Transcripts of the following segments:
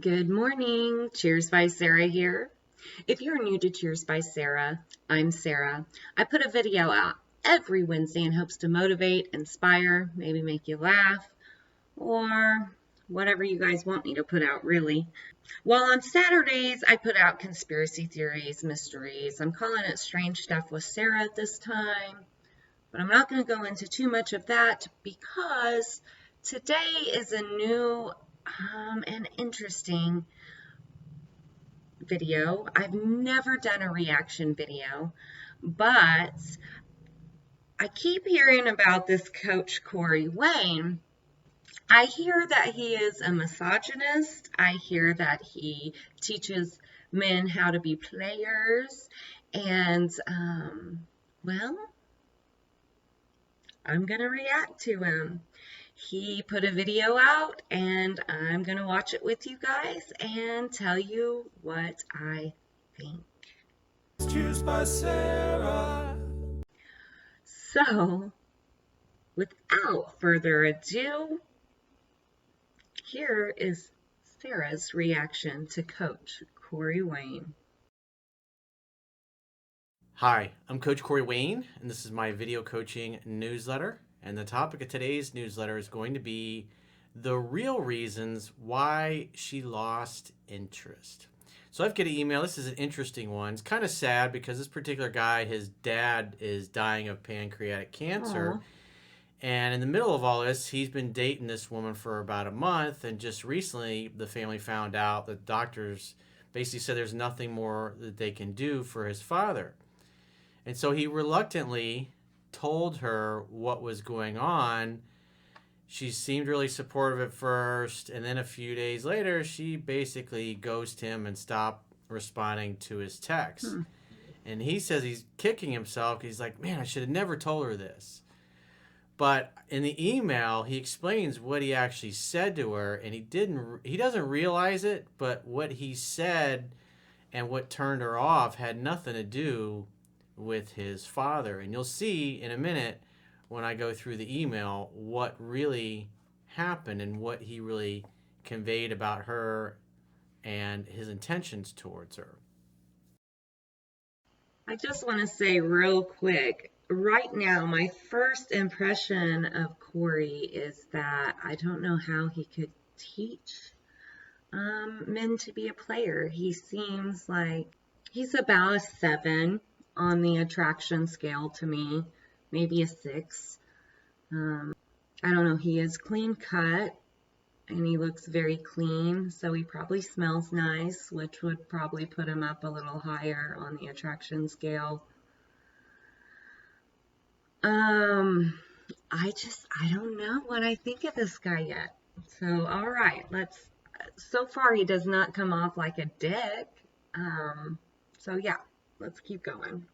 Good morning. Cheers by Sarah here. If you're new to Cheers by Sarah, I'm Sarah. I put a video out every Wednesday in hopes to motivate, inspire, maybe make you laugh, or whatever you guys want me to put out, really. While on Saturdays, I put out conspiracy theories, mysteries. I'm calling it Strange Stuff with Sarah at this time, but I'm not going to go into too much of that because today is a new and interesting video. I've never done a reaction video, but I keep hearing about this coach Corey Wayne. I hear that he is a misogynist. I hear that he teaches men how to be players. And, well, I'm going to react to him. He put a video out, and I'm going to watch it with you guys and tell you what I think. Cheers by Sarah. So, without further ado, here is Sarah's reaction to Coach Corey Wayne. Hi, I'm Coach Corey Wayne, and this is my video coaching newsletter. And the topic of today's newsletter is going to be the real reasons why she lost interest. So I've got an email. This is an interesting one. It's kind of sad because this particular guy, his dad is dying of pancreatic cancer. Aww. And in the middle of all this, he's been dating this woman for about a month. And just recently, the family found out that doctors basically said there's nothing more that they can do for his father. And so he reluctantly told her what was going on. She seemed really supportive at first, and then a few days later, she basically ghosted him and stopped responding to his texts. And he says he's kicking himself. He's like, man, I should have never told her this. But in the email, he explains what he actually said to her, and he doesn't realize it, but what he said and what turned her off had nothing to do with his father. And you'll see in a minute when I go through the email what really happened and what he really conveyed about her and his intentions towards her. I just want to say real quick, right now, my first impression of Corey is that I don't know how he could teach men to be a player. He seems like he's about a 7 on the attraction scale to me, maybe a 6. I don't know. He is clean cut and he looks very clean, so he probably smells nice, which would probably put him up a little higher on the attraction scale. I don't know what I think of this guy yet. So, all right, so far he does not come off like a dick. So yeah, let's keep going.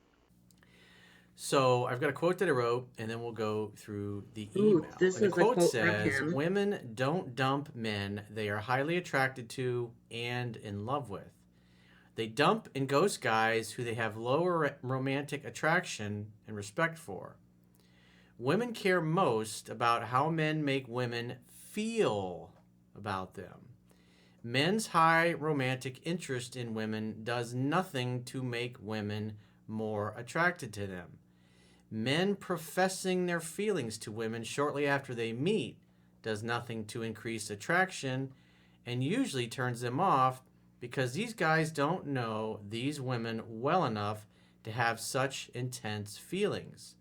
So I've got a quote that I wrote, and then we'll go through the email. Ooh, this the is quote a quote says, from him. women don't dump men they are highly attracted to and in love with. They dump and ghost guys who they have lower romantic attraction and respect for. Women care most about how men make women feel about them. Men's high romantic interest in women does nothing to make women more attracted to them. Men professing their feelings to women shortly after they meet does nothing to increase attraction and usually turns them off because these guys don't know these women well enough to have such intense feelings.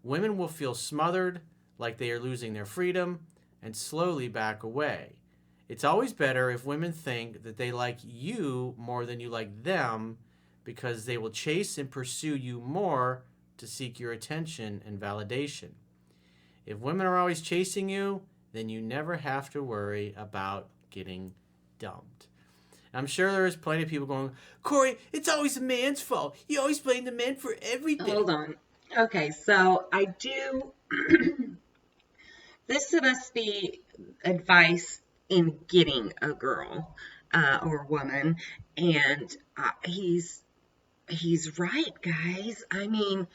Women will feel smothered, like they are losing their freedom, and slowly back away. It's always better if women think that they like you more than you like them because they will chase and pursue you more to seek your attention and validation. If women are always chasing you, then you never have to worry about getting dumped. I'm sure there's plenty of people going, Corey, it's always a man's fault. You always blame the men for everything. Hold on. Okay, so I do. This must be advice in getting a girl or woman, and he's right, guys. I mean,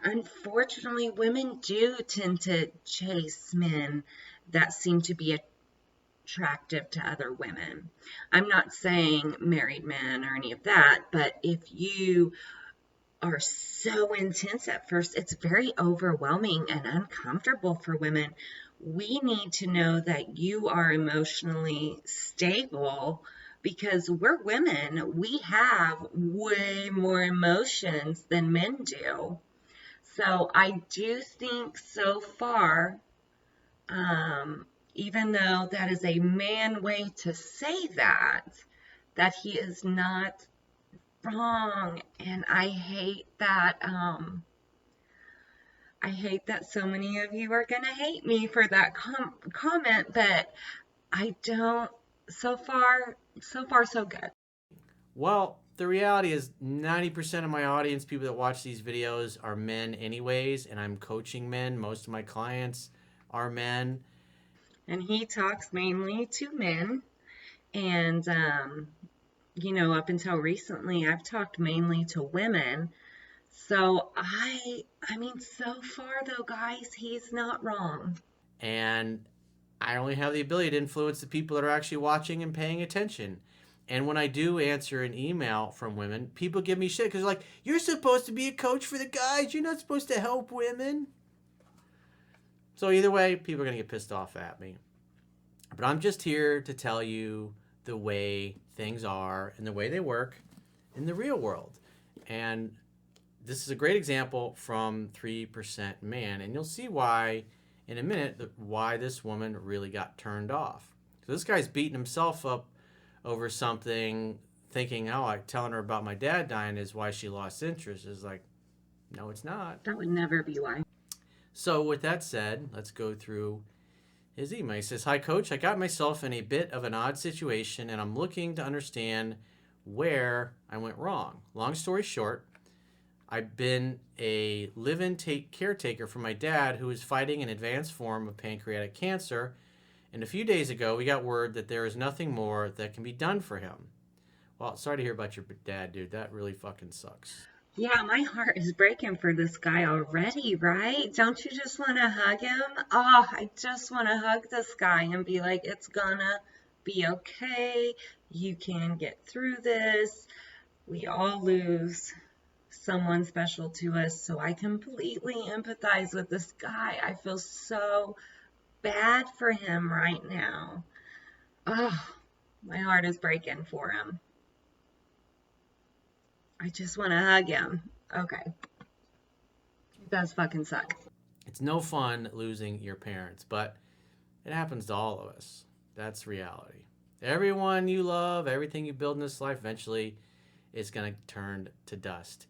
unfortunately, women do tend to chase men that seem to be attractive to other women. I'm not saying married men or any of that, but if you are so intense at first, it's very overwhelming and uncomfortable for women. We need to know that you are emotionally stable because we're women. We have way more emotions than men do. So I do think so far, um, even though that is a man way to say that, that he is not wrong. And I hate that so many of you are going to hate me for that comment, but I don't, so far so good. Well, the reality is 90% of my audience, people that watch these videos, are men anyways, and I'm coaching men. Most of my clients are men. And he talks mainly to men. And, you know, up until recently, I've talked mainly to women. So I mean, so far though, guys, he's not wrong. And I only have the ability to influence the people that are actually watching and paying attention. And when I do answer an email from women, people give me shit because, like, you're supposed to be a coach for the guys. You're not supposed to help women. So, either way, people are going to get pissed off at me. But I'm just here to tell you the way things are and the way they work in the real world. And this is a great example from 3% Man. And you'll see why in a minute why this woman really got turned off. So this guy's beating himself up over something, thinking, oh, like telling her about my dad dying is why she lost interest. Is like, no, it's not. That would never be why. So with that said, let's go through his email. He says, hi, Coach. I got myself in a bit of an odd situation, and I'm looking to understand where I went wrong. Long story short, I've been a live-in caretaker for my dad, who is fighting an advanced form of pancreatic cancer. And a few days ago, we got word that there is nothing more that can be done for him. Well, sorry to hear about your dad, dude. That really fucking sucks. Yeah, my heart is breaking for this guy already, right? Don't you just want to hug him? Oh, I just want to hug this guy and be like, it's gonna be okay. You can get through this. We all lose someone special to us, so I completely empathize with this guy. I feel so bad for him right now. Oh, my heart is breaking for him. I just want to hug him. Okay. It does fucking suck. It's no fun losing your parents, but it happens to all of us. That's reality. Everyone you love, everything you build in this life, eventually is going to turn to dust.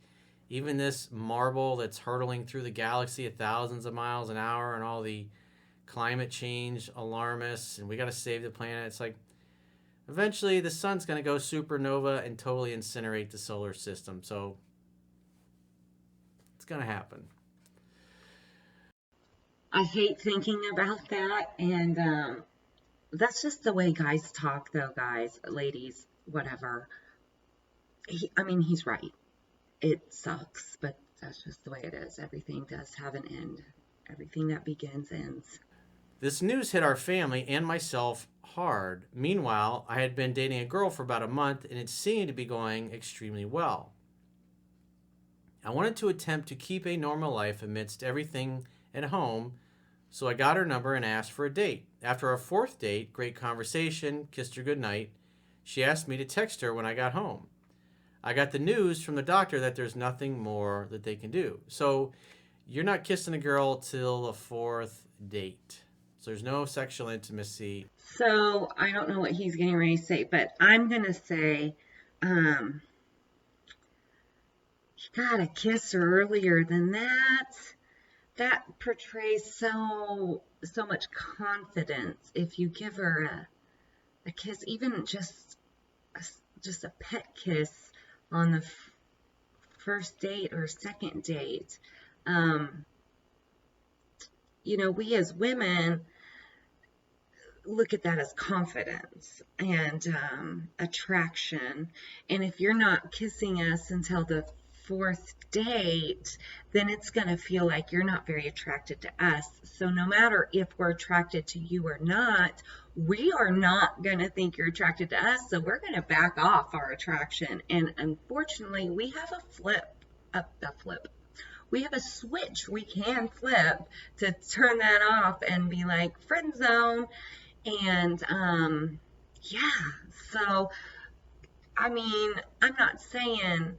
Even this marble that's hurtling through the galaxy at thousands of miles an hour, and all the climate change alarmists, and we got to save the planet. It's like, eventually the sun's going to go supernova and totally incinerate the solar system. So it's going to happen. I hate thinking about that, and that's just the way guys talk, though, guys, ladies, whatever. I mean, he's right. It sucks, but that's just the way it is. Everything does have an end. Everything that begins ends. This news hit our family and myself hard. Meanwhile, I had been dating a girl for about a month, and it seemed to be going extremely well. I wanted to attempt to keep a normal life amidst everything at home, so I got her number and asked for a date. After our fourth date, great conversation, kissed her goodnight, she asked me to text her when I got home. I got the news from the doctor that there's nothing more that they can do. So you're not kissing a girl till the fourth date. So there's no sexual intimacy. So I don't know what he's getting ready to say, but I'm going to say, you gotta kiss her earlier than that. That portrays so much confidence. If you give her a kiss, even just a pet kiss on the first date or second date, you know, we as women look at that as confidence and attraction. And if you're not kissing us until the fourth date, then it's going to feel like you're not very attracted to us. So no matter if we're attracted to you or not, we are not going to think you're attracted to us. So we're going to back off our attraction. And unfortunately, we have we have a switch we can flip to turn that off and be like friend zone. And yeah, so I mean, I'm not saying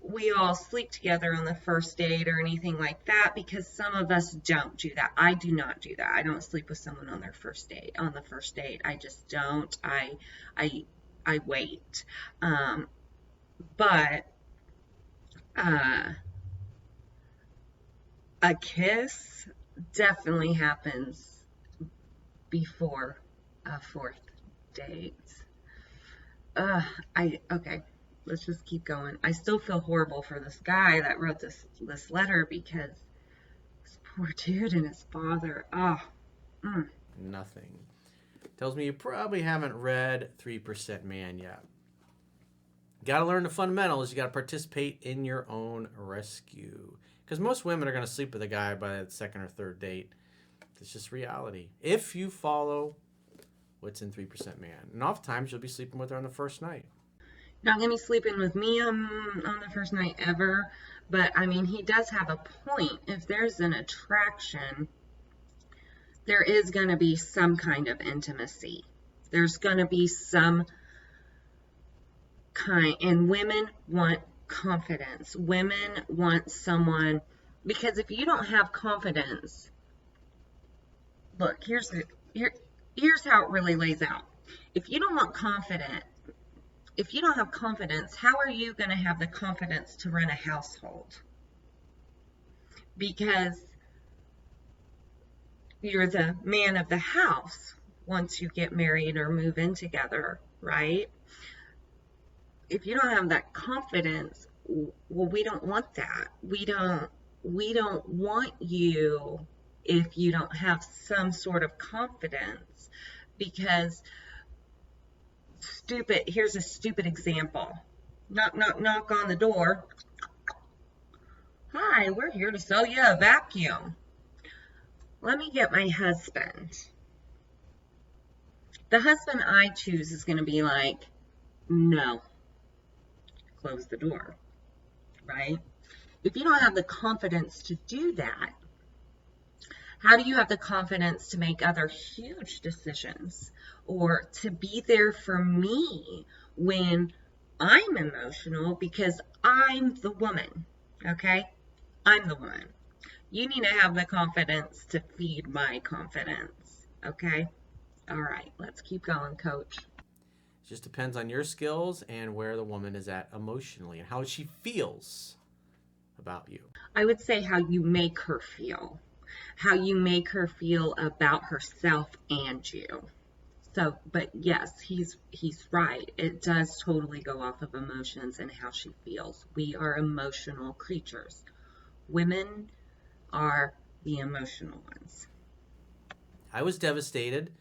we all sleep together on the first date or anything like that, because some of us don't do that. I do not do that. I don't sleep with someone on their first date. On the first date, I just don't. I wait. But a kiss definitely happens before a fourth date. Okay, let's just keep going. I still feel horrible for this guy that wrote this letter, because this poor dude and his father. Nothing. Tells me you probably haven't read 3% Man yet. Got to learn the fundamentals. You got to participate in your own rescue. Because most women are going to sleep with a guy by the second or third date. It's just reality. If you follow what's in 3% Man. And oftentimes you'll be sleeping with her on the first night. Not going to be sleeping with me on the first night ever. But, I mean, he does have a point. If there's an attraction, there is going to be some kind of intimacy. There's going to be some kind. And women want confidence. Women want someone, because if you don't have confidence, look, here's how it really lays out. If you don't have confidence, how are you going to have the confidence to run a household? Because you're the man of the house once you get married or move in together, right? If you don't have that confidence, well, we don't want that. We don't want you if you don't have some sort of confidence. Because here's a stupid example. Knock, knock, knock on the door. Hi, we're here to sell you a vacuum. Let me get my husband. The husband I choose is going to be like, no. Close the door, right? If you don't have the confidence to do that, how do you have the confidence to make other huge decisions, or to be there for me when I'm emotional, because I'm the woman, okay? I'm the woman. You need to have the confidence to feed my confidence, okay? All right, let's keep going, coach. It just depends on your skills and where the woman is at emotionally and how she feels about you. I would say how you make her feel. How you make her feel about herself and you. So, but yes, he's right. It does totally go off of emotions and how she feels. We are emotional creatures. Women are the emotional ones. I was devastated,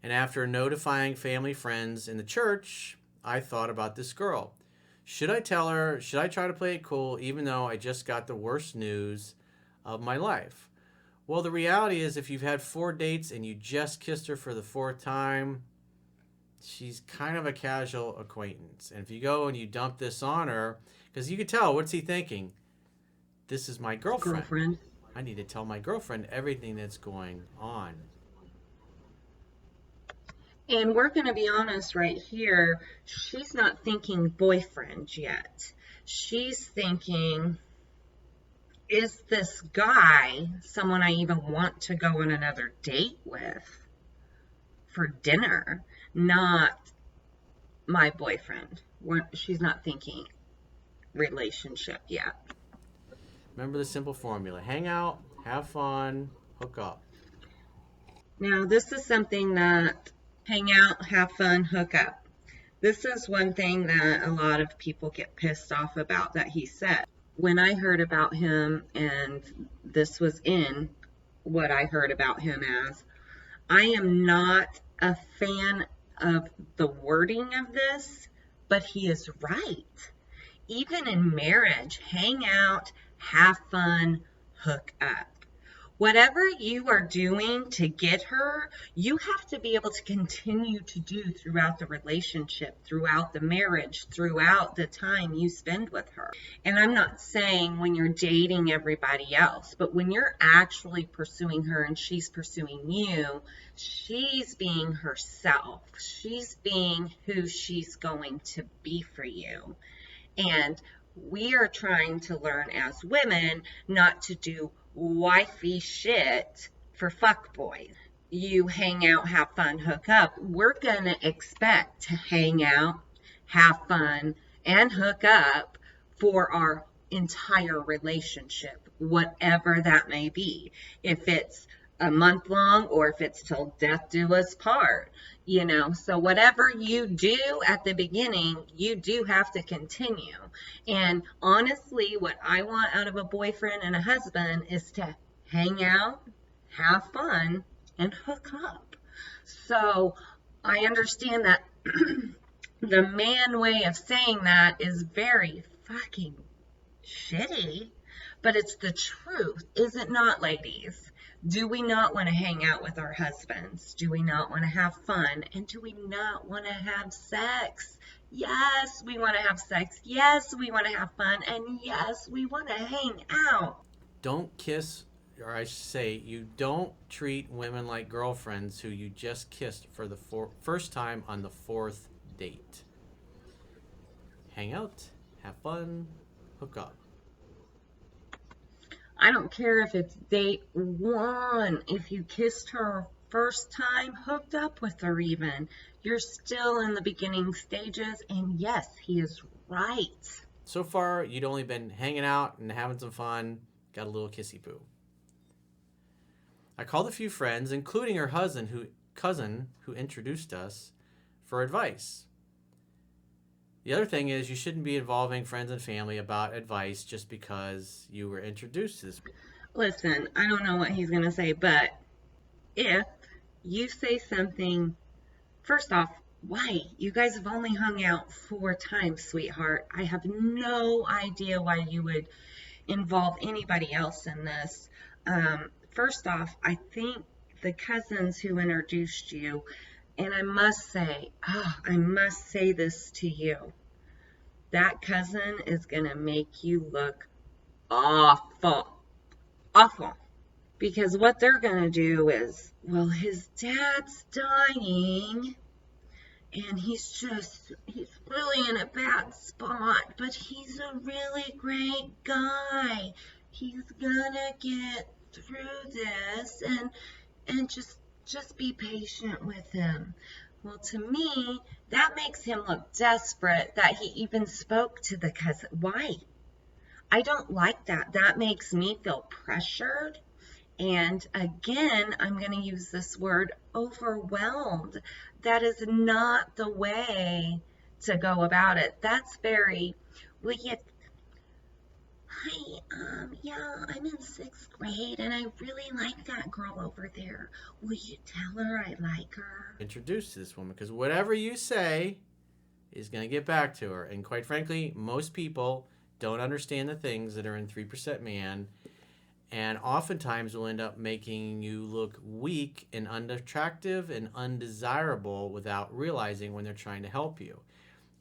and after notifying family friends in the church, I thought about this girl. Should I tell her? Should I try to play it cool even though I just got the worst news of my life? Well, the reality is, if you've had 4 dates and you just kissed her for the 4th time, she's kind of a casual acquaintance. And if you go and you dump this on her, because you could tell, what's he thinking? This is my girlfriend. I need to tell my girlfriend everything that's going on. And we're going to be honest right here. She's not thinking boyfriend yet. She's thinking, is this guy someone I even want to go on another date with for dinner? Not my boyfriend. She's not thinking relationship yet. Remember the simple formula. Hang out, have fun, hook up. Now, this is something that hang out, have fun, hook up. This is one thing that a lot of people get pissed off about that he said. When I heard about him, and this was in what I heard about him as, I am not a fan of the wording of this, but he is right. even in marriage, hang out, have fun, hook up. Whatever you are doing to get her, you have to be able to continue to do throughout the relationship, throughout the marriage, throughout the time you spend with her. And I'm not saying when you're dating everybody else, but when you're actually pursuing her and she's pursuing you, she's being herself. She's being who she's going to be for you. And we are trying to learn as women not to do wifey shit for fuckboys. You hang out, have fun, hook up. We're going to expect to hang out, have fun, and hook up for our entire relationship, whatever that may be. If it's a month long or if it's till death do us part, so whatever you do at the beginning, you do have to continue. And honestly, what I want out of a boyfriend and a husband is to hang out, have fun, and hook up. So I understand that the man way of saying that is very fucking shitty, but it's the truth, is it not, ladies? Do we not want to hang out with our husbands? Do we not want to have fun? And do we not want to have sex? Yes, we want to have sex. Yes, we want to have fun. And yes, we want to hang out. Don't kiss, or I should say, you don't treat women like girlfriends who you just kissed for the first time on the 4th date. Hang out, have fun, hook up. I don't care if it's date 1. If you kissed her first time, hooked up with her even, you're still in the beginning stages. And yes, he is right. So far, you'd only been hanging out and having some fun, got a little kissy poo. I called a few friends, including her cousin who introduced us, for advice. The other thing is, you shouldn't be involving friends and family about advice just because you were introduced to this. Listen, I don't know what he's going to say, but if you say something, first off, why? You guys have only hung out 4 times, sweetheart. I have no idea why you would involve anybody else in this. First off, I think the cousins who introduced you, and I must say this to you. That cousin is going to make you look awful. Awful. Because what they're going to do is, well, his dad's dying, and he's really in a bad spot, but he's a really great guy. He's gonna get through this, and just be patient with him. Well, to me, that makes him look desperate that he even spoke to the cousin. Why? I don't like that. That makes me feel pressured. And again, I'm going to use this word, overwhelmed. That is not the way to go about it. That's very, well, hi, I'm in 6th grade and I really like that girl over there. Will you tell her I like her? Introduced to this woman, because whatever you say is going to get back to her. And quite frankly, most people don't understand the things that are in 3% Man, and oftentimes will end up making you look weak and unattractive and undesirable without realizing when they're trying to help you.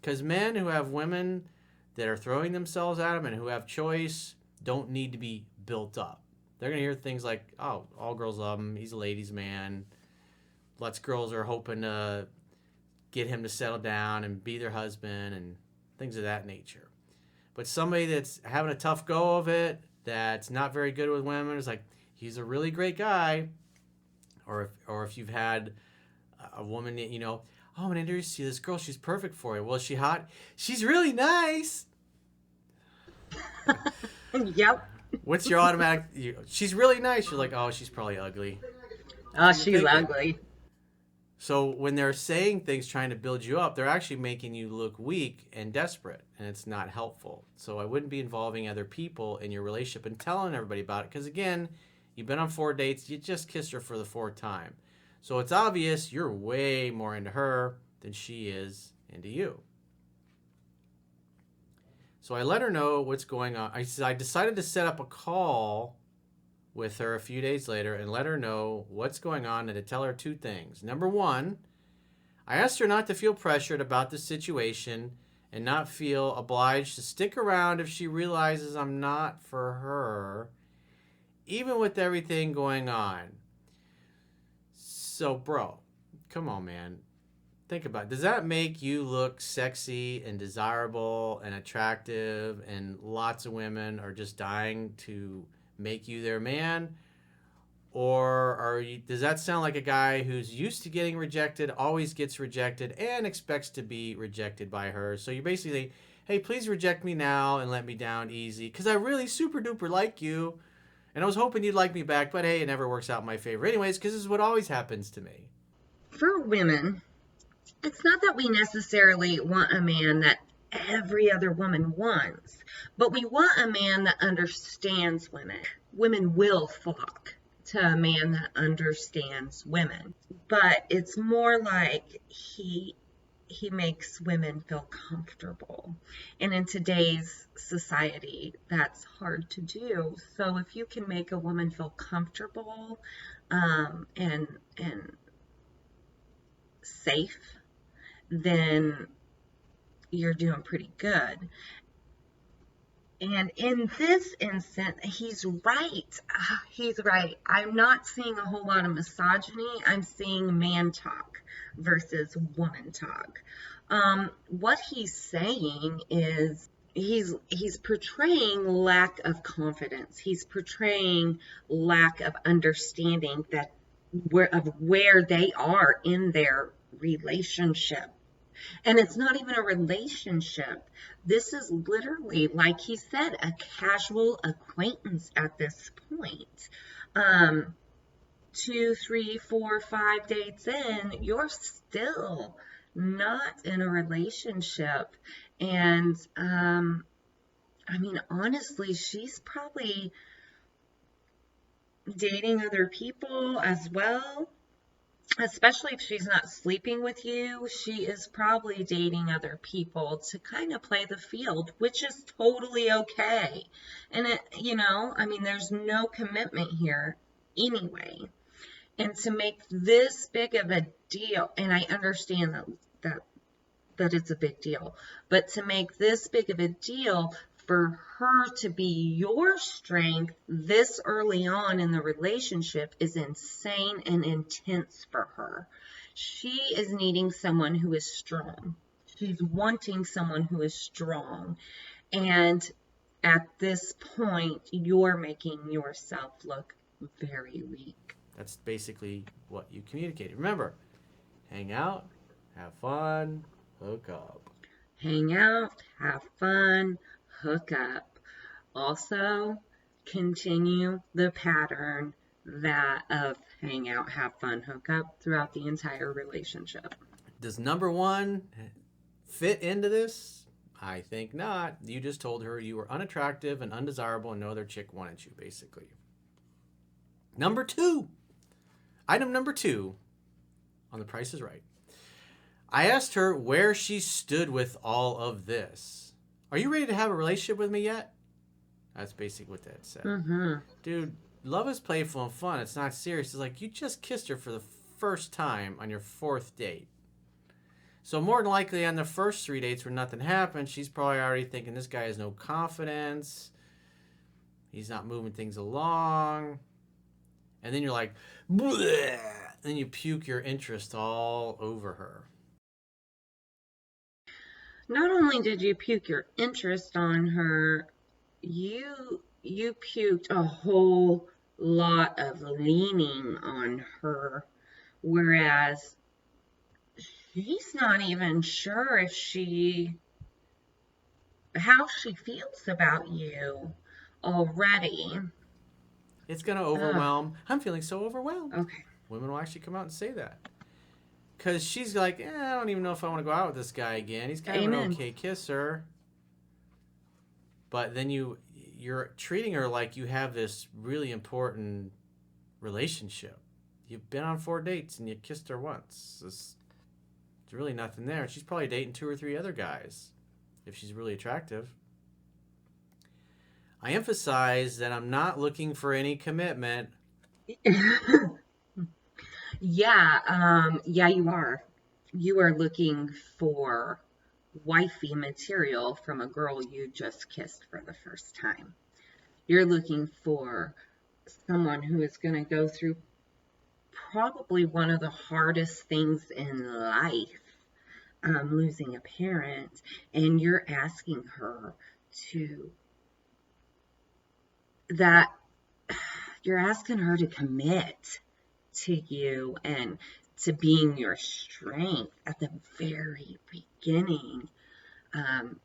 Because men who have women that are throwing themselves at them and who have choice don't need to be built up. They're going to hear things like, oh, all girls love him, he's a ladies' man. Lots of girls are hoping to get him to settle down and be their husband and things of that nature. But somebody that's having a tough go of it, that's not very good with women, is like, he's a really great guy. Or if you've had a woman that, oh, I'm going to introduce you to this girl, she's perfect for you. Well, is she hot? She's really nice. Yep. What's your automatic? She's really nice. You're like, oh, she's probably ugly. Oh, she's ugly. So when they're saying things trying to build you up, they're actually making you look weak and desperate, and it's not helpful. So I wouldn't be involving other people in your relationship and telling everybody about it, because again, you've been on 4 dates, you just kissed her for the 4th time. So it's obvious you're way more into her than she is into you. So I let her know what's going on. I decided to set up a call with her a few days later and let her know what's going on and to tell her two things. Number one, I asked her not to feel pressured about the situation and not feel obliged to stick around if she realizes I'm not for her, even with everything going on. So, bro, come on, man. Think about it. Does that make you look sexy and desirable and attractive and lots of women are just dying to make you their man? Or does that sound like a guy who's used to getting rejected, always gets rejected, and expects to be rejected by her? So you're basically, hey, please reject me now and let me down easy because I really super duper like you. And I was hoping you'd like me back, but hey, it never works out in my favor anyways because this is what always happens to me. For women, it's not that we necessarily want a man that every other woman wants, but we want a man that understands women. Women will flock to a man that understands women, but it's more like he makes women feel comfortable. And in today's society, that's hard to do. So if you can make a woman feel comfortable and safe, then you're doing pretty good. And in this instance, he's right. He's right. I'm not seeing a whole lot of misogyny. I'm seeing man talk versus woman talk. What he's saying is he's portraying lack of confidence. He's portraying lack of understanding that where they are in their relationship. And it's not even a relationship. This is literally, like he said, a casual acquaintance at this point. 2, 3, 4, 5 dates in, you're still not in a relationship. And I mean, honestly, she's probably dating other people as well. Especially if she's not sleeping with you, she is probably dating other people to kind of play the field, which is totally okay. And I mean, there's no commitment here anyway. And to make this big of a deal, and I understand that it's a big deal, but to make this big of a deal for her to be your strength this early on in the relationship is insane and intense for her. She is needing someone who is strong. She's wanting someone who is strong. And at this point, you're making yourself look very weak. That's basically what you communicated. Remember, hang out, have fun, hook up. Hang out, have fun, hook up. Also, continue the pattern that of hang out, have fun, hook up throughout the entire relationship. Does number one fit into this? I think not. You just told her you were unattractive and undesirable and no other chick wanted you, basically. Number two. Item number two on The Price is Right. I asked her where she stood with all of this. Are you ready to have a relationship with me yet? That's basically what that said. Mm-hmm. Dude, love is playful and fun. It's not serious. It's like you just kissed her for the first time on your fourth date. So more than likely on the first 3 dates where nothing happened, she's probably already thinking this guy has no confidence. He's not moving things along. And then you're like, bleh, and then you puke your interest all over her. Not only did you puke your interest on her, you puked a whole lot of leaning on her, whereas she's not even sure how she feels about you already. It's going to overwhelm. I'm feeling so overwhelmed. Okay. Women will actually come out and say that. Because she's like, I don't even know if I want to go out with this guy again. He's kind of an okay kisser. But then you're treating her like you have this really important relationship. You've been on 4 dates and you kissed her once. There's really nothing there. She's probably dating 2 or 3 other guys if she's really attractive. I emphasize that I'm not looking for any commitment. Yeah, you are. You are looking for wifey material from a girl you just kissed for the first time. You're looking for someone who is going to go through probably one of the hardest things in life, losing a parent, and you're asking her to that you're asking her to commit to you and to being your strength at the very beginning. Um,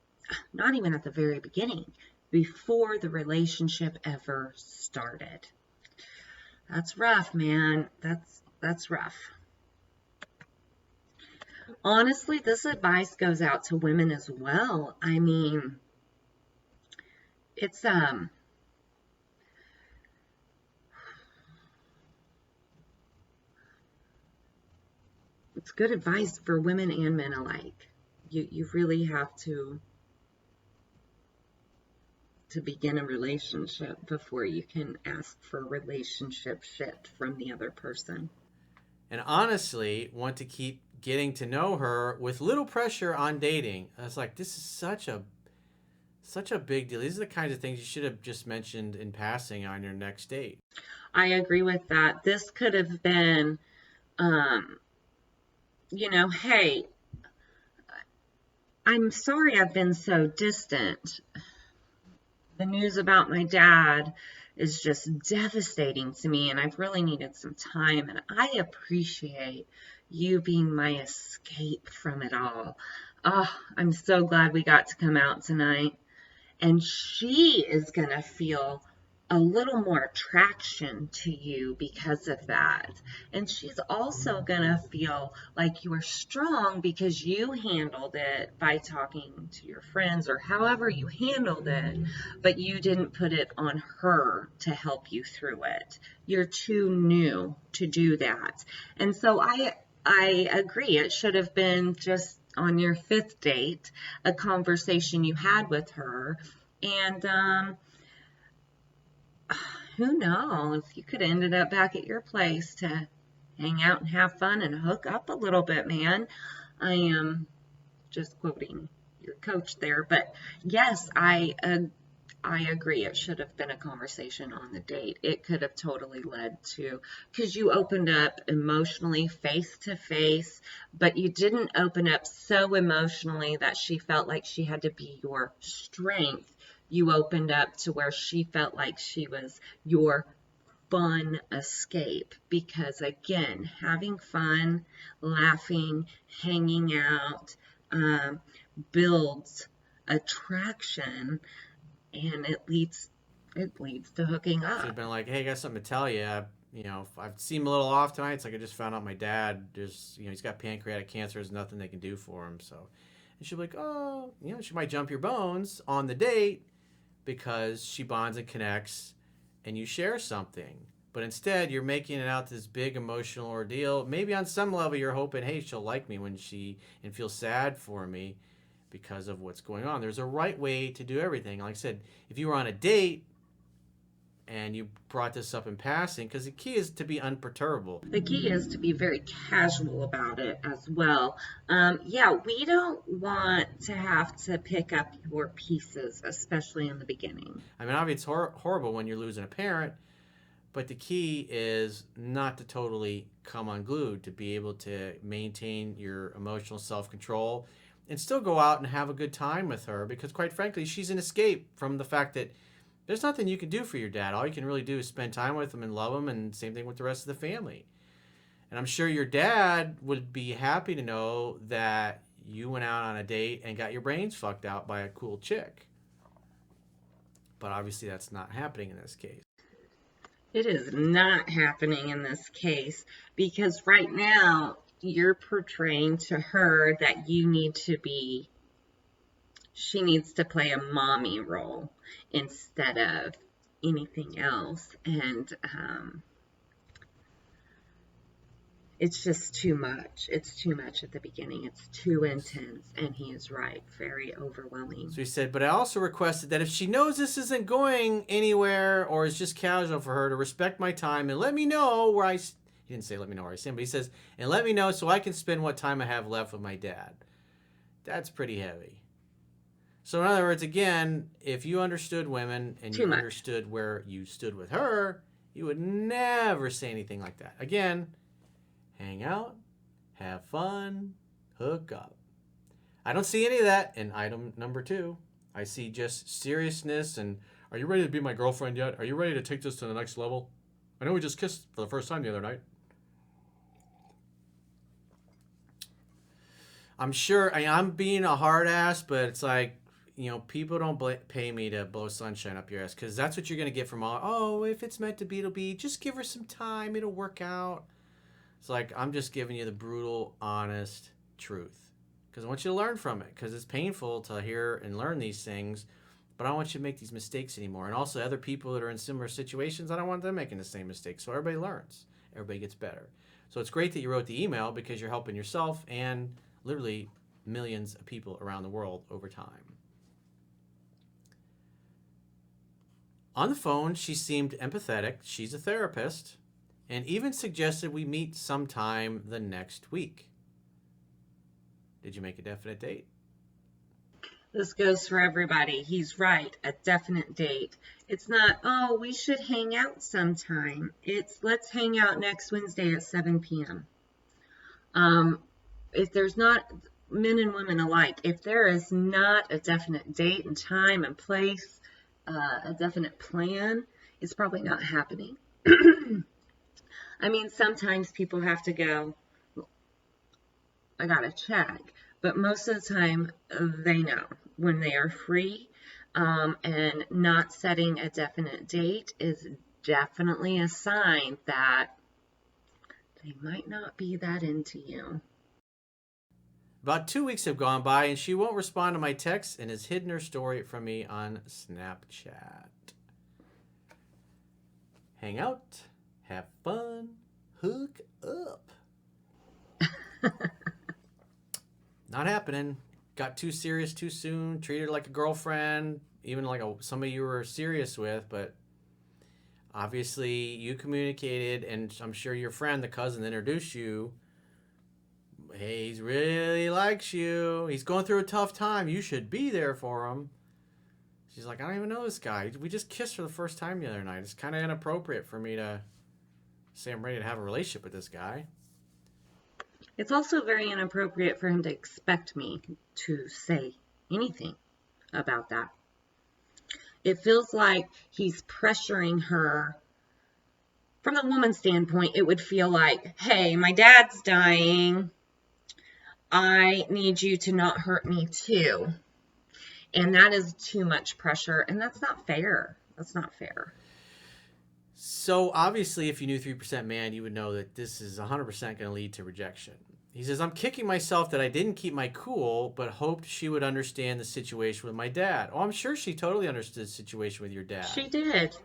Not even at the very beginning, before the relationship ever started. That's rough, man. That's rough. Honestly, this advice goes out to women as well. I mean, it's it's good advice for women and men alike. You really have to begin a relationship before you can ask for relationship shit from the other person. And honestly, want to keep getting to know her with little pressure on dating. I was like, this is such a big deal. These are the kinds of things you should have just mentioned in passing on your next date. I agree with that. This could have been, um, hey, I'm sorry I've been so distant. The news about my dad is just devastating to me, and I've really needed some time. And I appreciate you being my escape from it all. Oh, I'm so glad we got to come out tonight. And she is going to feel a little more attraction to you because of that. And she's also going to feel like you are strong because you handled it by talking to your friends or however you handled it, but you didn't put it on her to help you through it. You're too new to do that. And so I agree. It should have been just on your fifth date, a conversation you had with her. And who knows? You could have ended up back at your place to hang out and have fun and hook up a little bit, man. I am just quoting your coach there, but yes, I agree. It should have been a conversation on the date. It could have totally led to, because you opened up emotionally face to face, but you didn't open up so emotionally that she felt like she had to be your strength. You opened up to where she felt like she was your fun escape. Because again, having fun, laughing, hanging out, um, builds attraction, and it leads to hooking Should up. have been like, hey, I got something to tell you. I've seen him a little off tonight. It's like I just found out my dad, he's got pancreatic cancer. There's nothing they can do for him. So, and she'll be like, oh, she might jump your bones on the date because she bonds and connects and you share something. But instead, you're making it out this big emotional ordeal. Maybe on some level, you're hoping, hey, she'll like me and feel sad for me because of what's going on. There's a right way to do everything. Like I said, if you were on a date and you brought this up in passing, because the key is to be unperturbable. The key is to be very casual about it as well. Yeah, we don't want to have to pick up your pieces, especially in the beginning. I mean, obviously, it's horrible when you're losing a parent, but the key is not to totally come unglued, to be able to maintain your emotional self control and still go out and have a good time with her because, quite frankly, she's an escape from the fact that there's nothing you can do for your dad. All you can really do is spend time with him and love him, and same thing with the rest of the family. And I'm sure your dad would be happy to know that you went out on a date and got your brains fucked out by a cool chick. But obviously, that's not happening in this case. It is not happening in this case because right now you're portraying to her that she needs to play a mommy role instead of anything else. And It's just too much. It's too much at the beginning. It's too intense. And he is right. Very overwhelming. So he said, but I also requested that if she knows this isn't going anywhere or is just casual for her, to respect my time and let me know where he didn't say let me know where I stand, but he says, and let me know so I can spend what time I have left with my dad. That's pretty heavy. So in other words, again, if you understood women and Too you much. understood where you stood with her, you would never say anything like that. Again, hang out, have fun, hook up. I don't see any of that in item number 2. I see just seriousness and, are you ready to be my girlfriend yet? Are you ready to take this to the next level? I know we just kissed for the first time the other night. I'm sure I'm being a hard ass, but it's like, people don't pay me to blow sunshine up your ass, because that's what you're going to get from all, oh, if it's meant to be, it'll be. Just give her some time. It'll work out. It's like, I'm just giving you the brutal, honest truth. Because I want you to learn from it, because it's painful to hear and learn these things, but I don't want you to make these mistakes anymore. And also, other people that are in similar situations, I don't want them making the same mistakes. So everybody learns. Everybody gets better. So it's great that you wrote the email, because you're helping yourself and literally millions of people around the world over time. On the phone, she seemed empathetic. She's a therapist, and even suggested we meet sometime the next week. Did you make a definite date? This goes for everybody. He's right. A definite date. It's not, oh, we should hang out sometime. It's, let's hang out next Wednesday at 7 p.m. If there's not, men and women alike, if there is not a definite date and time and place, a definite plan, it's probably not happening. I mean, sometimes people have to go, I gotta check, but most of the time they know when they are free, and not setting a definite date is definitely a sign that they might not be that into you. About 2 weeks have gone by, and she won't respond to my texts and has hidden her story from me on Snapchat. Hang out, have fun, hook up. Not happening. Got too serious too soon, treated her like a girlfriend, even like somebody you were serious with, but obviously you communicated, and I'm sure your friend, the cousin, introduced you. Hey, he really likes you. He's going through a tough time. You should be there for him. She's like, I don't even know this guy. We just kissed for the first time the other night. It's kind of inappropriate for me to say I'm ready to have a relationship with this guy. It's also very inappropriate for him to expect me to say anything about that. It feels like he's pressuring her. From the woman's standpoint, it would feel like, hey, my dad's dying. I need you to not hurt me too. And that is too much pressure, and that's not fair. That's not fair. So obviously, if you knew 3% man, you would know that this is 100% going to lead to rejection. He says, I'm kicking myself that I didn't keep my cool, but hoped she would understand the situation with my dad. Oh, I'm sure she totally understood the situation with your dad. She did.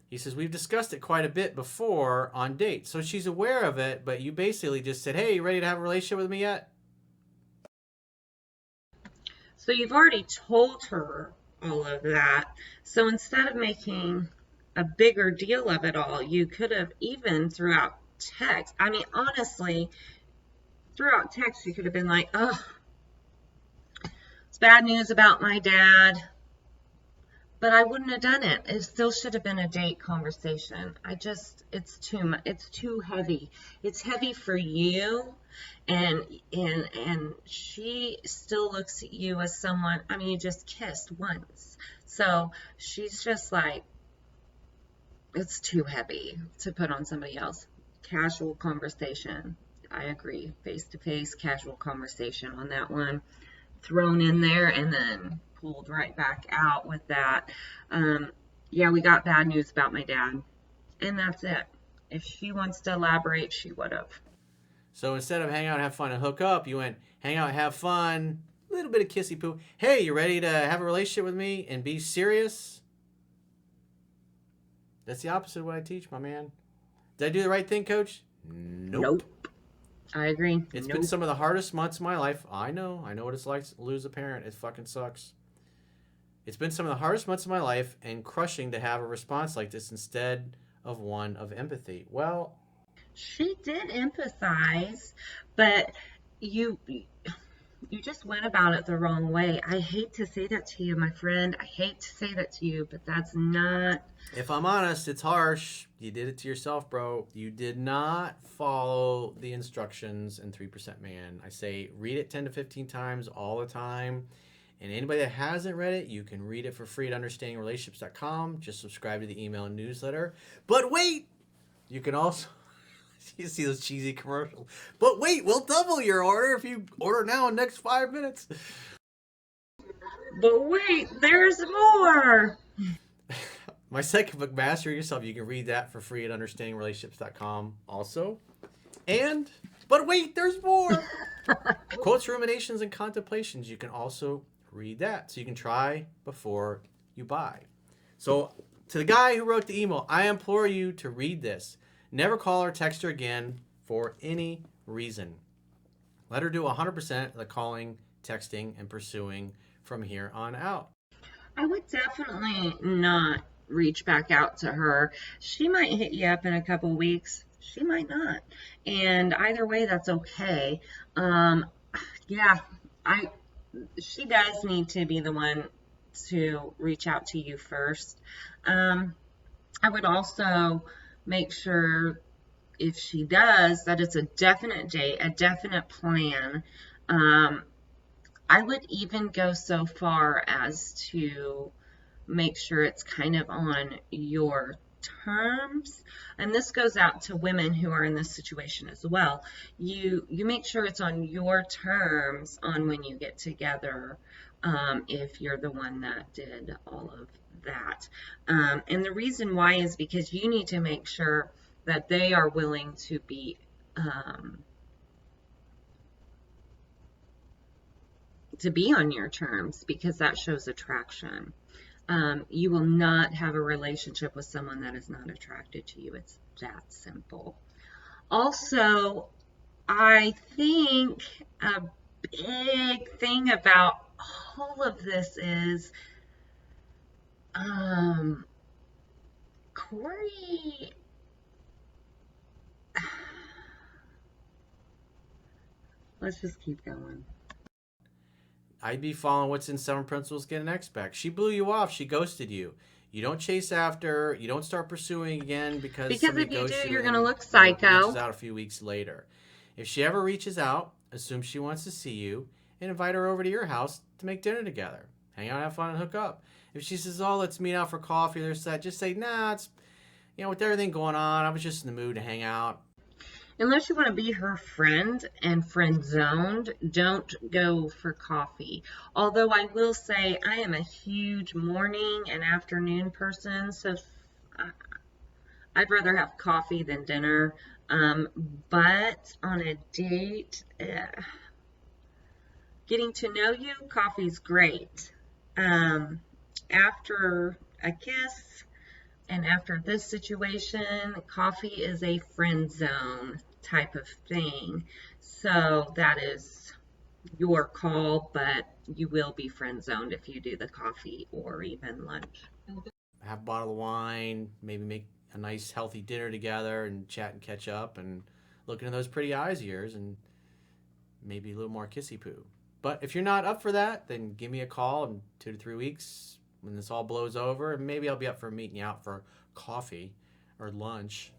He says, we've discussed it quite a bit before on dates. So she's aware of it, but you basically just said, hey, you ready to have a relationship with me yet? So you've already told her all of that. So instead of making a bigger deal of it all, you could have, even throughout text, I mean, honestly, throughout text, you could have been like, oh, it's bad news about my dad. But I wouldn't have done it. It still should have been a date conversation. It's too much. It's too heavy. It's heavy for you, and she still looks at you as someone. I mean, you just kissed once, so she's just like, it's too heavy to put on somebody else. Casual conversation. I agree. Face to face, casual conversation on that one. Thrown in there and then pulled right back out with that. Yeah, we got bad news about my dad. And that's it. If she wants to elaborate, she would have. So instead of hang out, have fun, and hook up, you went hang out, have fun, a little bit of kissy poo. Hey, you ready to have a relationship with me and be serious? That's the opposite of what I teach, my man. Did I do the right thing, Coach? Nope. I agree. It's been Nope. some of the hardest months of my life. I know what it's like to lose a parent. It fucking sucks. It's been some of the hardest months of my life and crushing to have a response like this instead of one of empathy. Well, She did empathize, but you you just went about it the wrong way. I hate to say that to you, my friend. I hate to say that to you, but that's not. if I'm honest, it's harsh. You did it to yourself, bro. You did not follow the instructions in 3% Man. I say read it 10 to 15 times all the time. And anybody that hasn't read it, you can read it for free at understandingrelationships.com. Just subscribe to the email newsletter. But wait, you can also you see those cheesy commercials. But wait, we'll double your order if you order now in the next 5 minutes. But wait, there's more. My second book, Master Yourself, you can read that for free at understandingrelationships.com also. And, but wait, there's more. Quotes, ruminations, and contemplations. You can also read that. So you can try before you buy. So to the guy who wrote the email, I implore you to read this. Never call or text her again for any reason. Let her do 100% of the calling, texting, and pursuing from here on out. I would definitely not reach back out to her. She might hit you up in a couple weeks. She might not. And either way, that's okay. Um, yeah, I she does need to be the one to reach out to you first. I would also make sure if she does that it's a definite date, a definite plan. Um, I would even go so far as to make sure it's kind of on your terms. And this goes out to women who are in this situation as well. You make sure it's on your terms on when you get together, if you're the one that did all of that. And the reason why is because you need to make sure that they are willing um, to be on your terms, because that shows attraction. You will not have a relationship with someone that is not attracted to you. It's that simple. Also, I think a big thing about all of this is Corey. Let's just keep going. I'd be following what's in Seven Principles, Get an Expect. She blew you off. She ghosted you. You don't chase after her. You don't start pursuing again because somebody If you ghosts do, you you're and going to then look reaches psycho. out a few weeks later. If she ever reaches out, assume she wants to see you and invite her over to your house to make dinner together. Hang out, have fun, and hook up. If she says, "Oh, let's meet out for coffee," or that, just say, "Nah, it's with everything going on, I was just in the mood to hang out." Unless you want to be her friend and friend zoned, don't go for coffee. Although I will say I am a huge morning and afternoon person, so I'd rather have coffee than dinner. But on a date, getting to know you, coffee's great. Um, After a kiss, and after this situation, coffee is a friend zone type of thing. So that is your call, but you will be friend zoned if you do the coffee or even lunch. Have a bottle of wine, maybe make a nice healthy dinner together and chat and catch up and look into those pretty eyes of yours and maybe a little more kissy poo. But if you're not up for that, then give me a call in 2 to 3 weeks when this all blows over, and maybe I'll be up for meeting you out for coffee or lunch.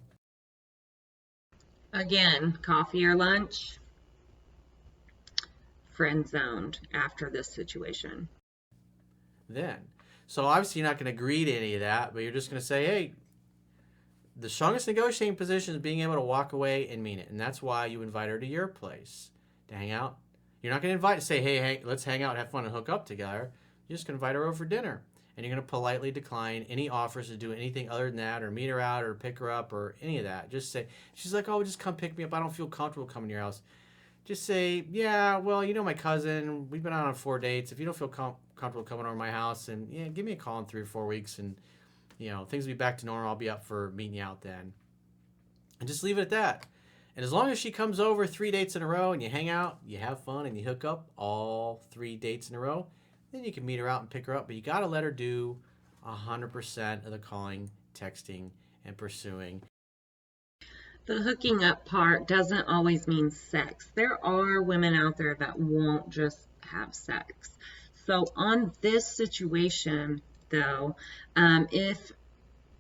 Again, coffee or lunch, friend zoned after this situation. Then, so obviously you're not going to agree to any of that, but you're just going to say, "Hey, the strongest negotiating position is being able to walk away and mean it," and that's why you invite her to your place to hang out. You're not going to say, "Hey, let's hang out, have fun, and hook up together." You're just going to invite her over for dinner. And you're going to politely decline any offers to do anything other than that, or meet her out, or pick her up, or any of that. Just say, she's like, "Oh, just come pick me up. I don't feel comfortable coming to your house." Just say, "Yeah, well, my cousin. We've been out on 4 dates. If you don't feel comfortable coming over to my house, and yeah, give me a call in 3 or 4 weeks, and things will be back to normal. I'll be up for meeting you out then." And just leave it at that. And as long as she comes over 3 dates in a row and you hang out, you have fun, and you hook up all 3 dates in a row, then you can meet her out and pick her up. But you got to let her do 100% of the calling, texting, and pursuing. The hooking up part doesn't always mean sex. There are women out there that won't just have sex. So on this situation, though, if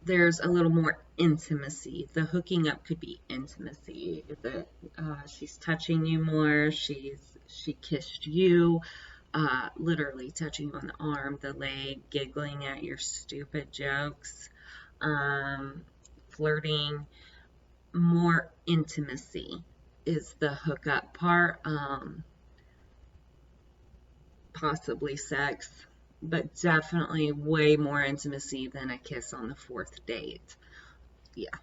there's a little more intimacy, the hooking up could be intimacy. That she's touching you more, she kissed you, literally touching you on the arm, the leg, giggling at your stupid jokes, flirting. More intimacy is the hookup part. Possibly sex, but definitely way more intimacy than a kiss on the 4th date. Yeah,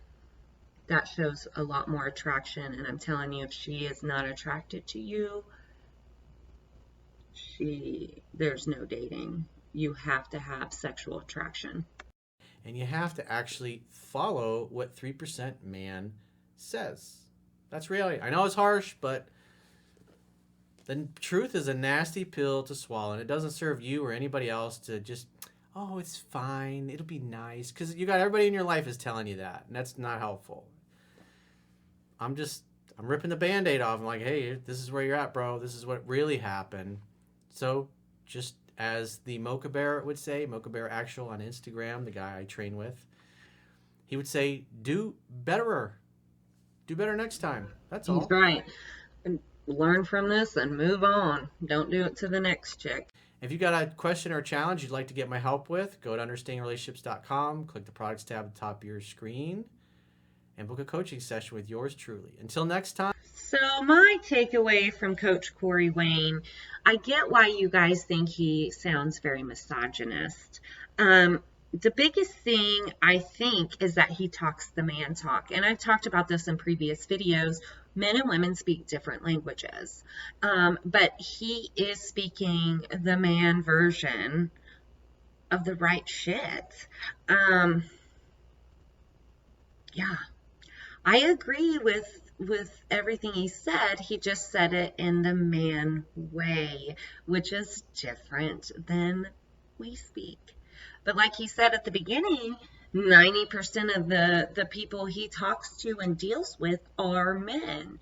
that shows a lot more attraction, and I'm telling you, if she is not attracted to you, there's no dating. You have to have sexual attraction. And you have to actually follow what 3% man says. That's reality. I know it's harsh, but the truth is a nasty pill to swallow, and it doesn't serve you or anybody else to just, oh, it's fine, it'll be nice, because you got everybody in your life is telling you that, and that's not helpful. I'm ripping the Band-Aid off. I'm like, hey, this is where you're at, bro. This is what really happened. So just as the Mocha Bear would say, Mocha Bear Actual on Instagram, the guy I train with, he would say, do better. Do better next time. That's all. He's right. And learn from this and move on. Don't do it to the next chick. If you got a question or a challenge you'd like to get my help with, go to understandingrelationships.com, click the products tab at the top of your screen, and book a coaching session with yours truly. Until next time. So my takeaway from Coach Corey Wayne, I get why you guys think he sounds very misogynist. The biggest thing I think is that he talks the man talk. And I've talked about this in previous videos. Men and women speak different languages. But he is speaking the man version of the right shit. Yeah. I agree with everything he said. He just said it in the man way, which is different than we speak. But like he said at the beginning, 90% of the people he talks to and deals with are men.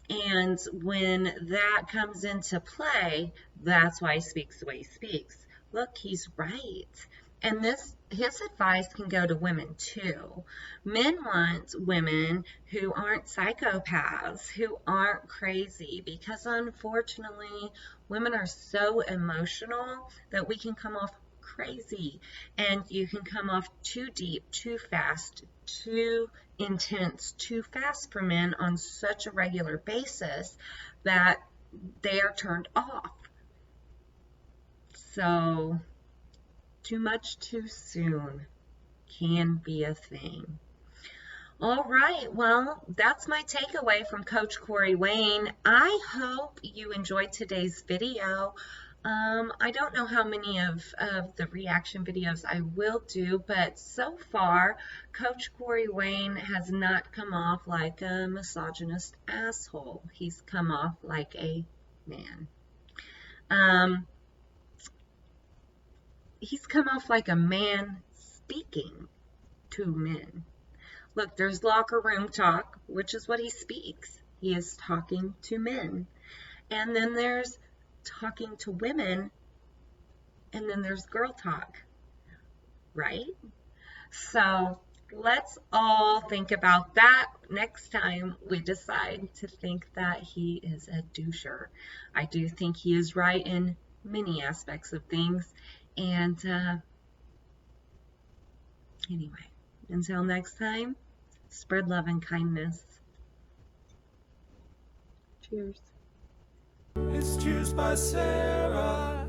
And when that comes into play, that's why he speaks the way he speaks. Look, he's right. And his advice can go to women too. Men want women who aren't psychopaths, who aren't crazy, because unfortunately, women are so emotional that we can come off crazy, and you can come off too deep, too fast, too intense, too fast for men on such a regular basis that they are turned off. So too much too soon can be a thing. All right, well, that's my takeaway from Coach Corey Wayne. I hope you enjoyed today's video. I don't know how many of the reaction videos I will do, but so far, Coach Corey Wayne has not come off like a misogynist asshole. He's come off like a man. He's come off like a man speaking to men. Look, there's locker room talk, which is what he speaks. He is talking to men. And then there's talking to women, and then there's girl talk, right? So let's all think about that next time we decide to think that he is a doucher. I do think he is right in many aspects of things. And anyway, until next time, spread love and kindness. Cheers. It's Juice by Sarah.